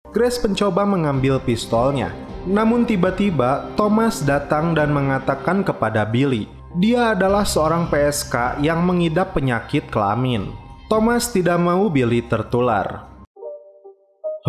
Grace mencoba mengambil pistolnya. Namun tiba-tiba Thomas datang dan mengatakan kepada Billy, dia adalah seorang PSK yang mengidap penyakit kelamin. Thomas tidak mau Billy tertular.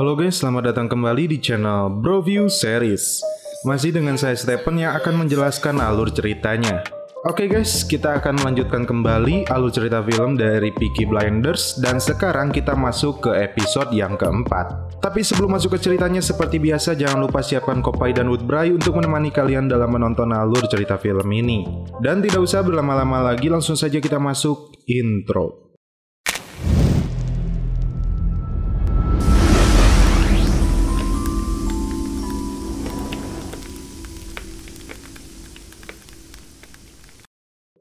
Halo guys, selamat datang kembali di channel Broview Series. Masih dengan saya Stephen yang akan menjelaskan alur ceritanya. Oke guys, kita akan melanjutkan kembali alur cerita film dari Peaky Blinders dan sekarang kita masuk ke episode yang keempat. Tapi sebelum masuk ke ceritanya, seperti biasa jangan lupa siapkan kopi dan woodbray untuk menemani kalian dalam menonton alur cerita film ini. Dan tidak usah berlama-lama lagi, langsung saja kita masuk intro.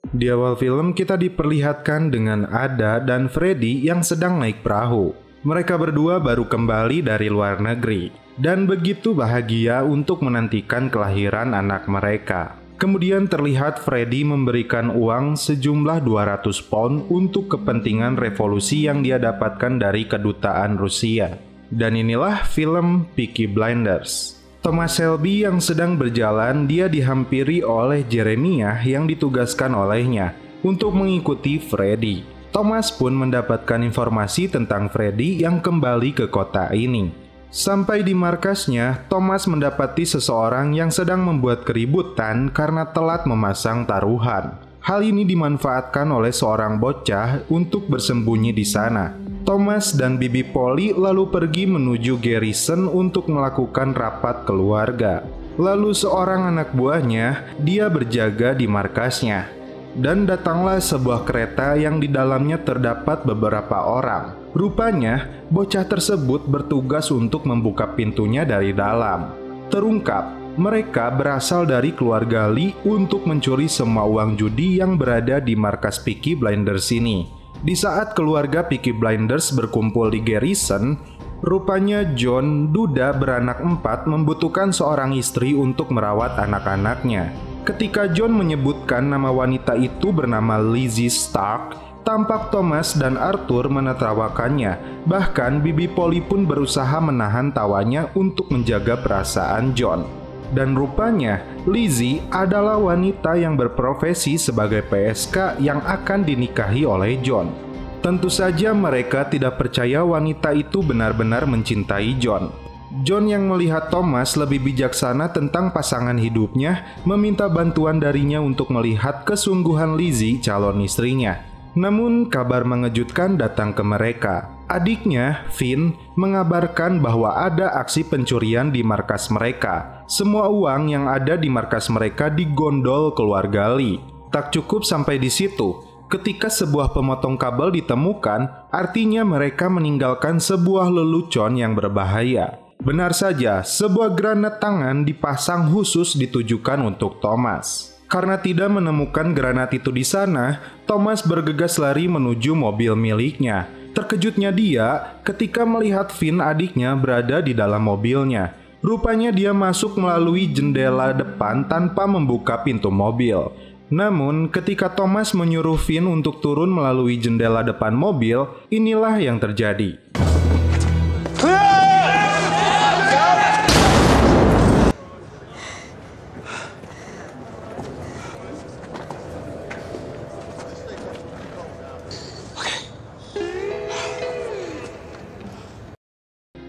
Di awal film kita diperlihatkan dengan Ada dan Freddy yang sedang naik perahu. Mereka berdua baru kembali dari luar negeri dan begitu bahagia untuk menantikan kelahiran anak mereka. Kemudian terlihat Freddy memberikan uang sejumlah 200 pound untuk kepentingan revolusi yang dia dapatkan dari kedutaan Rusia. Dan inilah film Peaky Blinders. Thomas Shelby yang sedang berjalan, dia dihampiri oleh Jeremiah yang ditugaskan olehnya untuk mengikuti Freddy. Thomas pun mendapatkan informasi tentang Freddy yang kembali ke kota ini. Sampai di markasnya, Thomas mendapati seseorang yang sedang membuat keributan karena telat memasang taruhan. Hal ini dimanfaatkan oleh seorang bocah untuk bersembunyi di sana. Thomas dan Bibi Polly lalu pergi menuju garrison untuk melakukan rapat keluarga. Lalu seorang anak buahnya, dia berjaga di markasnya. Dan datanglah sebuah kereta yang di dalamnya terdapat beberapa orang. Rupanya, bocah tersebut bertugas untuk membuka pintunya dari dalam. Terungkap, mereka berasal dari keluarga Lee untuk mencuri semua uang judi yang berada di markas Peaky Blinders ini. Di saat keluarga Peaky Blinders berkumpul di garrison, rupanya John, duda beranak 4, membutuhkan seorang istri untuk merawat anak-anaknya. Ketika John menyebutkan nama wanita itu bernama Lizzie Stark, tampak Thomas dan Arthur menertawakannya. Bahkan Bibi Polly pun berusaha menahan tawanya untuk menjaga perasaan John. Dan rupanya Lizzie adalah wanita yang berprofesi sebagai PSK yang akan dinikahi oleh John. Tentu saja mereka tidak percaya wanita itu benar-benar mencintai John. John yang melihat Thomas lebih bijaksana tentang pasangan hidupnya meminta bantuan darinya untuk melihat kesungguhan Lizzie calon istrinya. Namun kabar mengejutkan datang ke mereka. Adiknya, Finn, mengabarkan bahwa ada aksi pencurian di markas mereka. Semua uang yang ada di markas mereka digondol keluarga Lee. Tak cukup sampai di situ. Ketika sebuah pemotong kabel ditemukan, artinya mereka meninggalkan sebuah lelucon yang berbahaya. Benar saja, sebuah granat tangan dipasang khusus ditujukan untuk Thomas. Karena tidak menemukan granat itu di sana, Thomas bergegas lari menuju mobil miliknya. Terkejutnya dia ketika melihat Finn adiknya berada di dalam mobilnya. Rupanya dia masuk melalui jendela depan tanpa membuka pintu mobil. Namun ketika Thomas menyuruh Finn untuk turun melalui jendela depan mobil, inilah yang terjadi.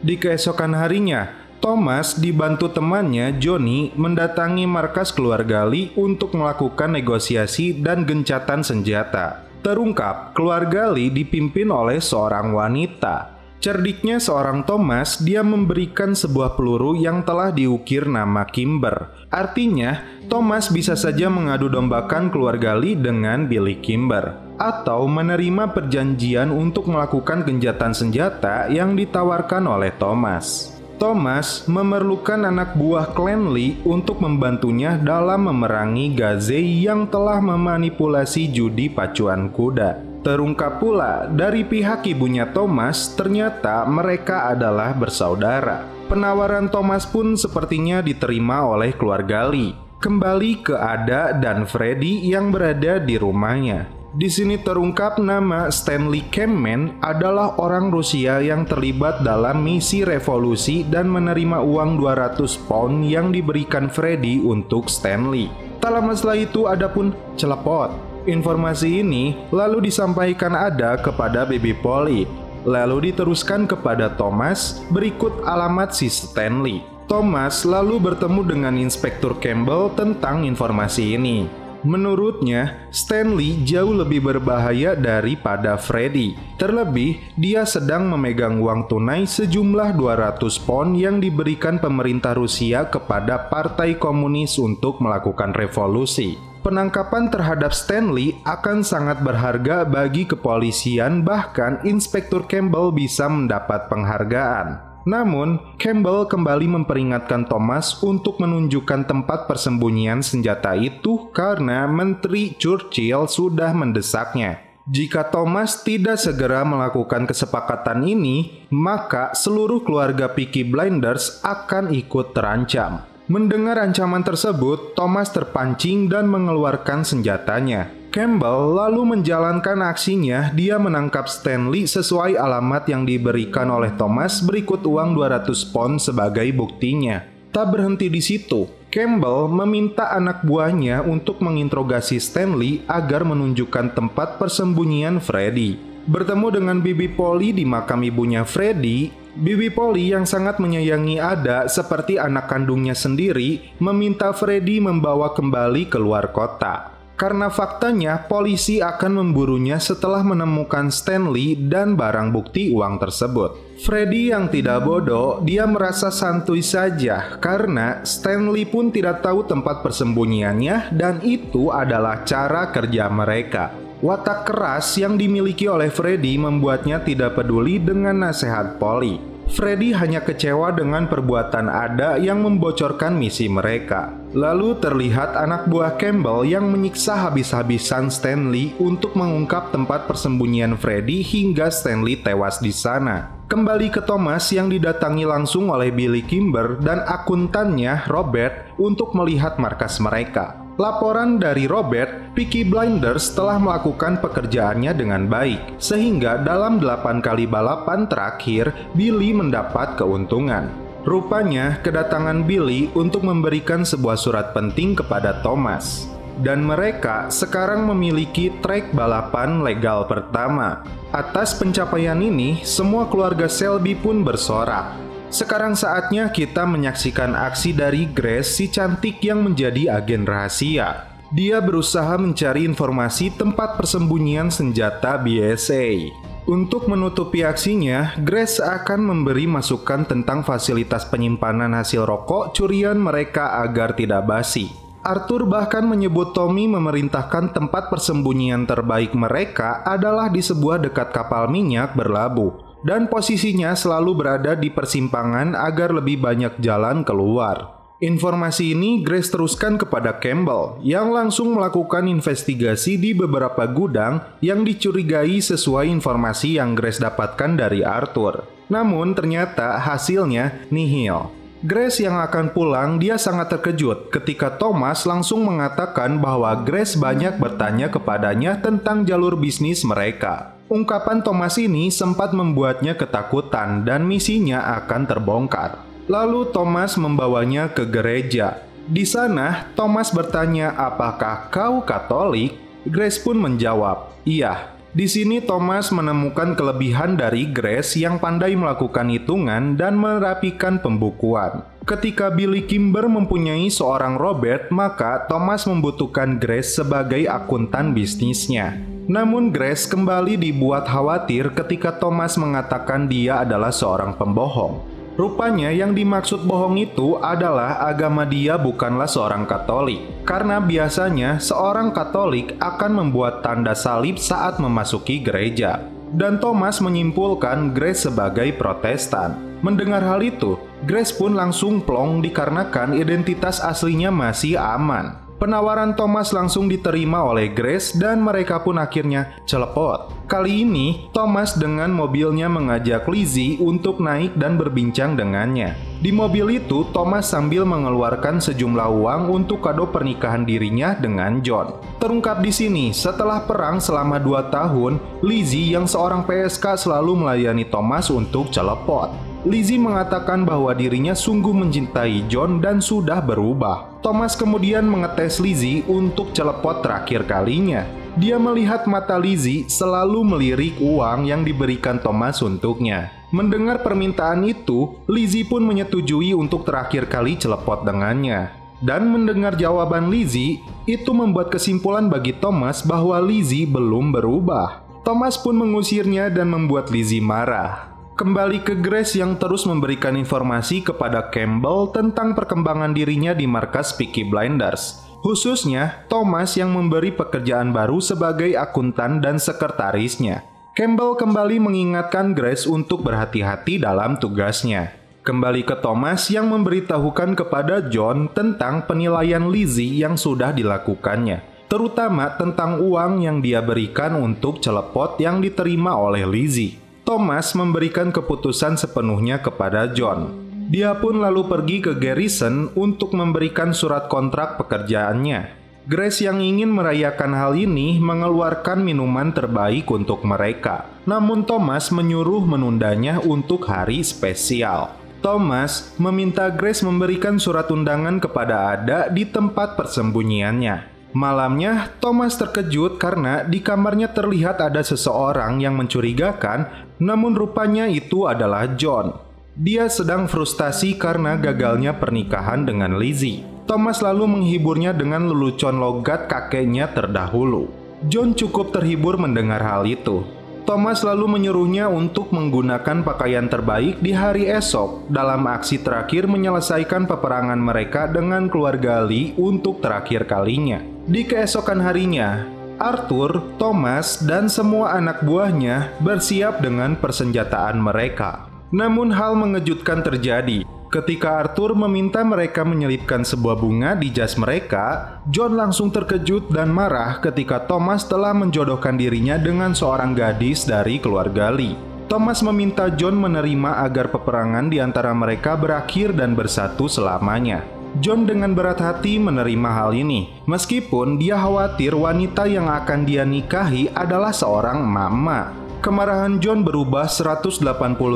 Di keesokan harinya, Thomas dibantu temannya Johnny mendatangi markas keluarga Lee untuk melakukan negosiasi dan gencatan senjata. Terungkap, keluarga Lee dipimpin oleh seorang wanita. Cerdiknya seorang Thomas, dia memberikan sebuah peluru yang telah diukir nama Kimber. Artinya, Thomas bisa saja mengadu dombakan keluarga Lee dengan Billy Kimber, atau menerima perjanjian untuk melakukan gencatan senjata yang ditawarkan oleh Thomas. Thomas memerlukan anak buah klan Lee untuk membantunya dalam memerangi Gazey yang telah memanipulasi judi pacuan kuda. Terungkap pula dari pihak ibunya Thomas, ternyata mereka adalah bersaudara. Penawaran Thomas pun sepertinya diterima oleh keluarga Lee. Kembali ke Ada dan Freddy yang berada di rumahnya. Di sini terungkap nama Stanley Kamen adalah orang Rusia yang terlibat dalam misi revolusi dan menerima uang 200 pound yang diberikan Freddy untuk Stanley. Tak lama setelah itu Ada pun celepot. Informasi ini lalu disampaikan Ada kepada Baby Polly, lalu diteruskan kepada Thomas berikut alamat si Stanley. Thomas lalu bertemu dengan Inspektur Campbell tentang informasi ini. Menurutnya, Stanley jauh lebih berbahaya daripada Freddy. Terlebih, dia sedang memegang uang tunai sejumlah 200 pound yang diberikan pemerintah Rusia kepada Partai Komunis untuk melakukan revolusi. Penangkapan terhadap Stanley akan sangat berharga bagi kepolisian, bahkan Inspektur Campbell bisa mendapat penghargaan. Namun, Campbell kembali memperingatkan Thomas untuk menunjukkan tempat persembunyian senjata itu karena Menteri Churchill sudah mendesaknya. Jika Thomas tidak segera melakukan kesepakatan ini, maka seluruh keluarga Peaky Blinders akan ikut terancam. Mendengar ancaman tersebut, Thomas terpancing dan mengeluarkan senjatanya. Campbell lalu menjalankan aksinya. Dia menangkap Stanley sesuai alamat yang diberikan oleh Thomas berikut uang 200 pound sebagai buktinya. Tak berhenti di situ, Campbell meminta anak buahnya untuk menginterogasi Stanley agar menunjukkan tempat persembunyian Freddy. Bertemu dengan Bibi Polly di makam ibunya Freddy, Bibi Polly yang sangat menyayangi Ada seperti anak kandungnya sendiri meminta Freddy membawa kembali keluar kota. Karena faktanya polisi akan memburunya setelah menemukan Stanley dan barang bukti uang tersebut. Freddy yang tidak bodoh, dia merasa santuy saja karena Stanley pun tidak tahu tempat persembunyiannya dan itu adalah cara kerja mereka. Watak keras yang dimiliki oleh Freddy membuatnya tidak peduli dengan nasihat Polly. Freddy hanya kecewa dengan perbuatan Ada yang membocorkan misi mereka. Lalu terlihat anak buah Campbell yang menyiksa habis-habisan Stanley untuk mengungkap tempat persembunyian Freddy hingga Stanley tewas di sana. Kembali ke Thomas yang didatangi langsung oleh Billy Kimber dan akuntannya Robert untuk melihat markas mereka. Laporan dari Robert, Peaky Blinders telah melakukan pekerjaannya dengan baik, sehingga dalam 8 kali balapan terakhir, Billy mendapat keuntungan. Rupanya, kedatangan Billy untuk memberikan sebuah surat penting kepada Thomas. Dan mereka sekarang memiliki trek balapan legal pertama. Atas pencapaian ini, semua keluarga Selby pun bersorak. Sekarang saatnya kita menyaksikan aksi dari Grace, si cantik yang menjadi agen rahasia. Dia berusaha mencari informasi tempat persembunyian senjata BSA. Untuk menutupi aksinya, Grace akan memberi masukan tentang fasilitas penyimpanan hasil rokok curian mereka agar tidak basi. Arthur bahkan menyebut Tommy memerintahkan tempat persembunyian terbaik mereka adalah di sebuah dekat kapal minyak berlabuh. Dan posisinya selalu berada di persimpangan agar lebih banyak jalan keluar. Informasi ini Grace teruskan kepada Campbell yang langsung melakukan investigasi di beberapa gudang yang dicurigai sesuai informasi yang Grace dapatkan dari Arthur. Namun ternyata hasilnya nihil. Grace yang akan pulang, dia sangat terkejut ketika Thomas langsung mengatakan bahwa Grace banyak bertanya kepadanya tentang jalur bisnis mereka. Ungkapan Thomas ini sempat membuatnya ketakutan dan misinya akan terbongkar. Lalu Thomas membawanya ke gereja. Di sana, Thomas bertanya, "Apakah kau Katolik?" Grace pun menjawab, "Iya." Di sini Thomas menemukan kelebihan dari Grace yang pandai melakukan hitungan dan merapikan pembukuan. Ketika Billy Kimber mempunyai seorang Robert, maka Thomas membutuhkan Grace sebagai akuntan bisnisnya. Namun Grace kembali dibuat khawatir ketika Thomas mengatakan dia adalah seorang pembohong. Rupanya yang dimaksud bohong itu adalah agama dia bukanlah seorang Katolik. Karena biasanya seorang Katolik akan membuat tanda salib saat memasuki gereja. Dan Thomas menyimpulkan Grace sebagai Protestan. Mendengar hal itu, Grace pun langsung plong dikarenakan identitas aslinya masih aman. Penawaran Thomas langsung diterima oleh Grace dan mereka pun akhirnya celepot. Kali ini, Thomas dengan mobilnya mengajak Lizzie untuk naik dan berbincang dengannya. Di mobil itu, Thomas sambil mengeluarkan sejumlah uang untuk kado pernikahan dirinya dengan John. Terungkap di sini, setelah perang selama 2 tahun, Lizzie yang seorang PSK selalu melayani Thomas untuk celepot. Lizzie mengatakan bahwa dirinya sungguh mencintai John dan sudah berubah. Thomas kemudian mengetes Lizzie untuk celepot terakhir kalinya. Dia melihat mata Lizzie selalu melirik uang yang diberikan Thomas untuknya. Mendengar permintaan itu, Lizzie pun menyetujui untuk terakhir kali celepot dengannya. Dan mendengar jawaban Lizzie, itu membuat kesimpulan bagi Thomas bahwa Lizzie belum berubah. Thomas pun mengusirnya dan membuat Lizzie marah. Kembali ke Grace yang terus memberikan informasi kepada Campbell tentang perkembangan dirinya di markas Peaky Blinders. Khususnya, Thomas yang memberi pekerjaan baru sebagai akuntan dan sekretarisnya. Campbell kembali mengingatkan Grace untuk berhati-hati dalam tugasnya. Kembali ke Thomas yang memberitahukan kepada John tentang penilaian Lizzie yang sudah dilakukannya, terutama tentang uang yang dia berikan untuk celepot yang diterima oleh Lizzie. Thomas memberikan keputusan sepenuhnya kepada John. Dia pun lalu pergi ke Garrison untuk memberikan surat kontrak pekerjaannya. Grace yang ingin merayakan hal ini mengeluarkan minuman terbaik untuk mereka. Namun Thomas menyuruh menundanya untuk hari spesial. Thomas meminta Grace memberikan surat undangan kepada Ada di tempat persembunyiannya. Malamnya, Thomas terkejut karena di kamarnya terlihat ada seseorang yang mencurigakan, namun rupanya itu adalah John. Dia sedang frustasi karena gagalnya pernikahan dengan Lizzie. Thomas lalu menghiburnya dengan lelucon logat kakeknya terdahulu. John cukup terhibur mendengar hal itu. Thomas lalu menyuruhnya untuk menggunakan pakaian terbaik di hari esok dalam aksi terakhir menyelesaikan peperangan mereka dengan keluarga Lee untuk terakhir kalinya. Di keesokan harinya, Arthur, Thomas, dan semua anak buahnya bersiap dengan persenjataan mereka. Namun hal mengejutkan terjadi. Ketika Arthur meminta mereka menyelipkan sebuah bunga di jas mereka, John langsung terkejut dan marah ketika Thomas telah menjodohkan dirinya dengan seorang gadis dari keluarga Lee. Thomas meminta John menerima agar peperangan di antara mereka berakhir dan bersatu selamanya. John dengan berat hati menerima hal ini, meskipun dia khawatir wanita yang akan dia nikahi adalah seorang mama. Kemarahan John berubah 180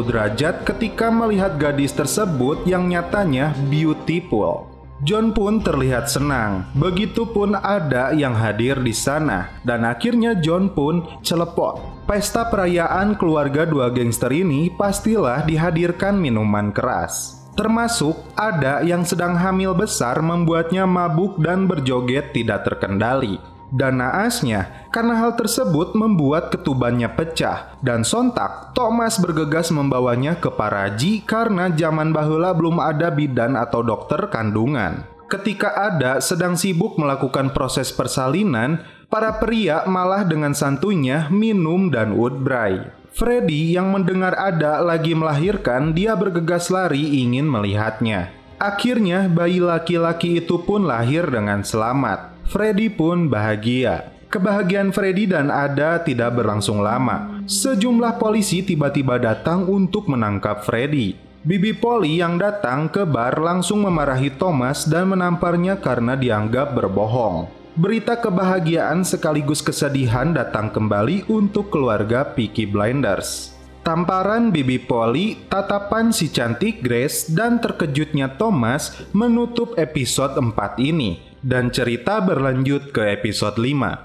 derajat ketika melihat gadis tersebut yang nyatanya beautiful. John pun terlihat senang, begitupun Ada yang hadir di sana, dan akhirnya John pun celepot. Pesta perayaan keluarga dua gangster ini pastilah dihadirkan minuman keras. Termasuk Ada yang sedang hamil besar membuatnya mabuk dan berjoget tidak terkendali. Dan naasnya, karena hal tersebut membuat ketubannya pecah, dan sontak Thomas bergegas membawanya ke Paraji karena zaman baheula belum ada bidan atau dokter kandungan. Ketika Ada sedang sibuk melakukan proses persalinan, para pria malah dengan santuйnya minum dan udbray. Freddy yang mendengar Ada lagi melahirkan, dia bergegas lari ingin melihatnya. Akhirnya bayi laki-laki itu pun lahir dengan selamat. Freddy pun bahagia. Kebahagiaan Freddy dan Ada tidak berlangsung lama. Sejumlah polisi tiba-tiba datang untuk menangkap Freddy. Bibi Polly yang datang ke bar langsung memarahi Thomas dan menamparnya karena dianggap berbohong. Berita kebahagiaan sekaligus kesedihan datang kembali untuk keluarga Peaky Blinders. Tamparan Bibi Polly, tatapan si cantik Grace, dan terkejutnya Thomas menutup episode 4 ini. Dan cerita berlanjut ke episode 5.